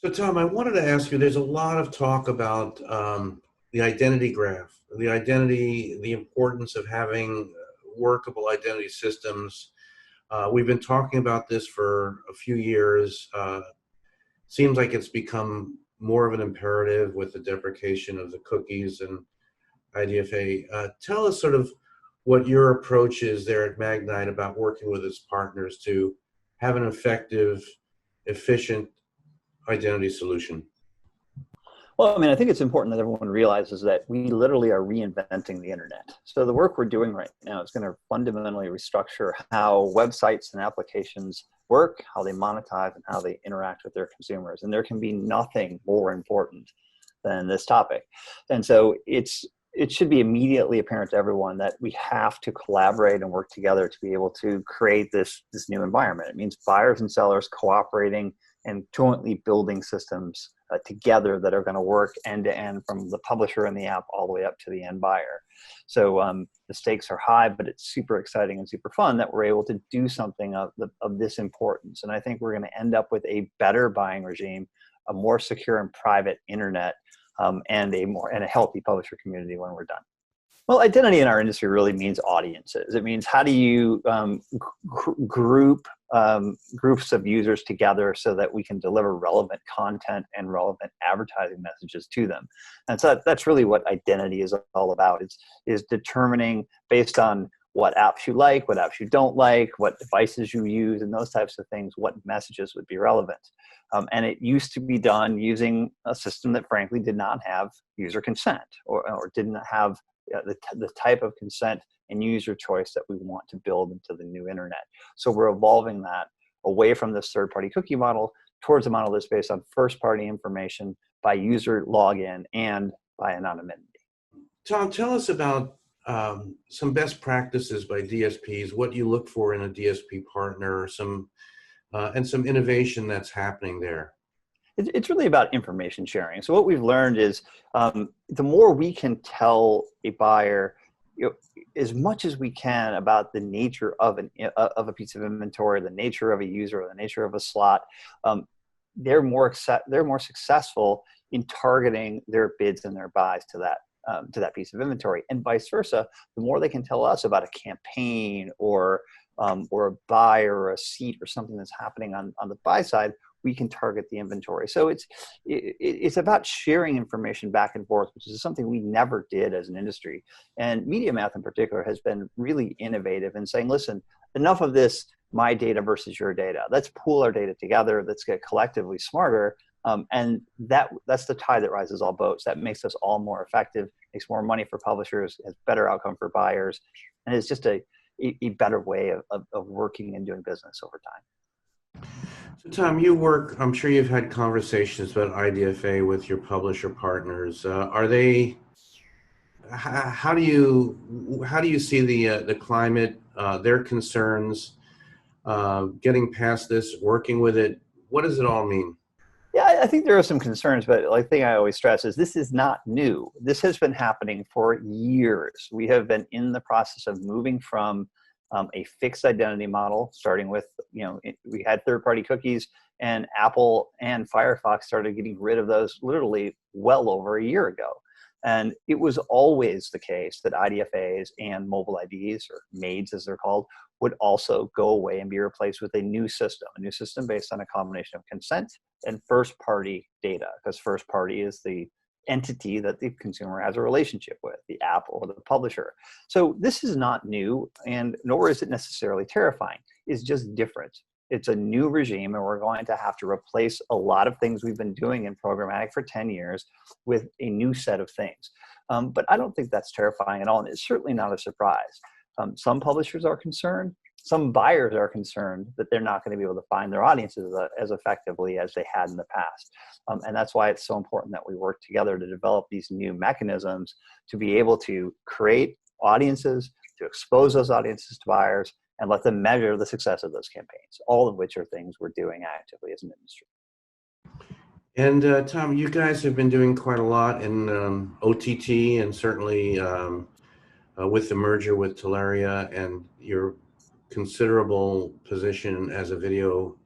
So, Tom, I wanted to ask you, there's a lot of talk about the identity graph, the identity, the importance of having workable identity systems. We've been talking about this for a few years. Seems like it's become more of an imperative with the deprecation of the cookies and IDFA. Tell us sort of what your approach is there at Magnite about working with its partners to have an effective, efficient identity solution. Well, I mean, I think it's important that everyone realizes that we literally are reinventing the internet. So the work we're doing right now is going to fundamentally restructure how websites and applications work, how they monetize, and how they interact with their consumers. And there can be nothing more important than this topic. And so it should be immediately apparent to everyone that we have to collaborate and work together to be able to create this new environment. It means buyers and sellers cooperating and jointly building systems together that are going to work end to end from the publisher and the app all the way up to the end buyer. So the stakes are high, but it's super exciting and super fun that we're able to do something of this importance. And I think we're going to end up with a better buying regime, a more secure and private internet, and a healthy publisher community when we're done. Well, identity in our industry really means audiences. It means how do you group groups of users together so that we can deliver relevant content and relevant advertising messages to them. And so that's really what identity is all about. Is determining based on what apps you like, what apps you don't like, what devices you use, and those types of things, what messages would be relevant. And it used to be done using a system that frankly did not have user consent or didn't have the type of consent and user choice that we want to build into the new internet. So we're evolving that away from this third-party cookie model towards a model that's based on first-party information by user login and by anonymity. Tom, tell us about some best practices by DSPs, what you look for in a DSP partner, and some innovation that's happening there. It's really about information sharing. So what we've learned is the more we can tell a buyer, as much as we can about the nature of a piece of inventory, the nature of a user, or the nature of a slot, they're more successful in targeting their bids and their buys to that piece of inventory, and vice versa. The more they can tell us about a campaign or a buy or a seat or something that's happening on the buy side, we can target the inventory. So it's about sharing information back and forth, which is something we never did as an industry. And MediaMath in particular has been really innovative in saying, listen, enough of this my data versus your data. Let's pool our data together. Let's get collectively smarter. And that's the tide that rises all boats. That makes us all more effective, makes more money for publishers, has better outcome for buyers, and it's just a better way of working and doing business over time. So Tom, I'm sure you've had conversations about IDFA with your publisher partners. How do you see the climate, their concerns, getting past this, working with it? What does it all mean? Yeah, I think there are some concerns, but the thing I always stress is this is not new. This has been happening for years. We have been in the process of moving from a fixed identity model, starting with, we had third-party cookies, and Apple and Firefox started getting rid of those literally well over a year ago. And it was always the case that IDFAs and mobile IDs, or MAIDs as they're called, would also go away and be replaced with a new system based on a combination of consent and first-party data, because first-party is the entity that the consumer has a relationship with, the app or the publisher. So this is not new, and nor is it necessarily terrifying. It's just different. It's a new regime, and we're going to have to replace a lot of things we've been doing in programmatic for 10 years with a new set of things. But I don't think that's terrifying at all, and it's certainly not a surprise. Some publishers are concerned. Some buyers are concerned that they're not going to be able to find their audiences as effectively as they had in the past. And that's why it's so important that we work together to develop these new mechanisms to be able to create audiences, to expose those audiences to buyers, and let them measure the success of those campaigns, all of which are things we're doing actively as an industry. And Tom, you guys have been doing quite a lot in OTT, and certainly with the merger with Telaria and your considerable position as a video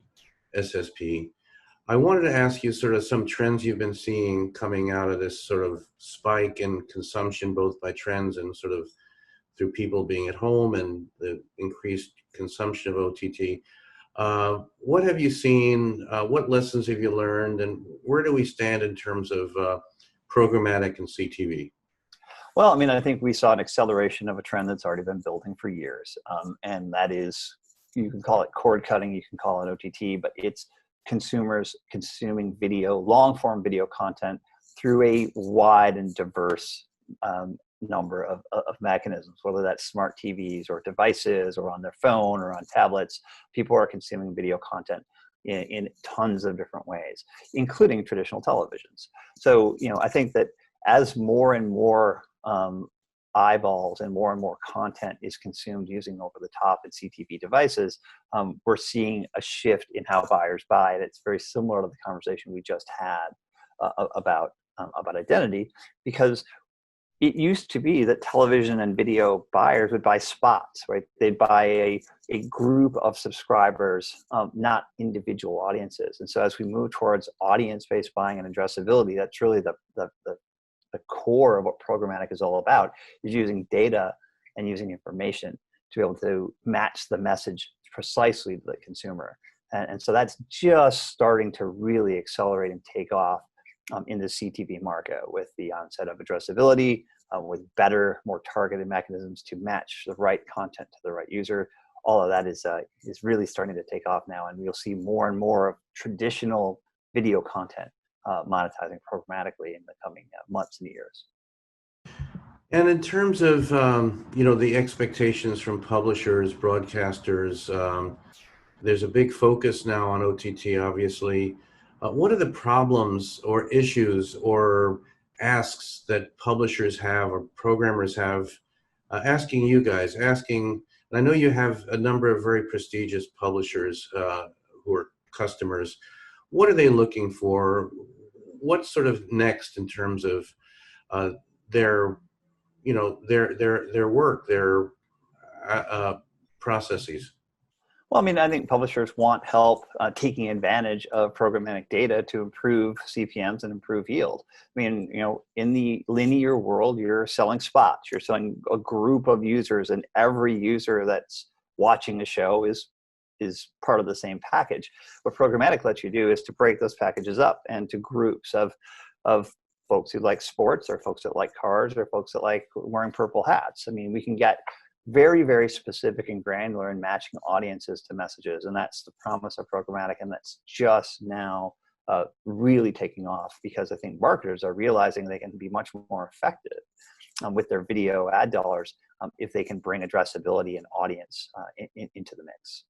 SSP. I wanted to ask you sort of some trends you've been seeing coming out of this sort of spike in consumption, both by trends and sort of through people being at home and the increased consumption of OTT. What have you seen? What lessons have you learned? And where do we stand in terms of programmatic and CTV? Well, I mean, I think we saw an acceleration of a trend that's already been building for years. And that is, you can call it cord cutting, you can call it OTT, but it's consumers consuming video, long form video content through a wide and diverse number of mechanisms, whether that's smart TVs or devices or on their phone or on tablets. People are consuming video content in tons of different ways, including traditional televisions. So, I think that as more and more eyeballs and more content is consumed using over-the-top and CTV devices, we're seeing a shift in how buyers buy. And it's very similar to the conversation we just had about identity, because it used to be that television and video buyers would buy spots, right? They'd buy a group of subscribers, not individual audiences. And so as we move towards audience-based buying and addressability, that's really the core of what programmatic is all about, is using data and using information to be able to match the message precisely to the consumer. And so that's just starting to really accelerate and take off in the CTV market with the onset of addressability, with better, more targeted mechanisms to match the right content to the right user. All of that is really starting to take off now, and we'll see more and more of traditional video content monetizing programmatically in the coming months and years. And in terms of the expectations from publishers, broadcasters, there's a big focus now on OTT, obviously. What are the problems or issues or asks that publishers have or programmers have asking you guys, and I know you have a number of very prestigious publishers who are customers. What are they looking for? What's sort of next in terms of their work, their processes? Well, I mean, I think publishers want help taking advantage of programmatic data to improve CPMs and improve yield. I mean, in the linear world, you're selling spots, you're selling a group of users, and every user that's watching the show is part of the same package. What programmatic lets you do is to break those packages up into groups of folks who like sports, or folks that like cars, or folks that like wearing purple hats. I mean, we can get very, very specific and granular in matching audiences to messages. And that's the promise of programmatic. And that's just now really taking off, because I think marketers are realizing they can be much more effective with their video ad dollars if they can bring addressability and audience into the mix.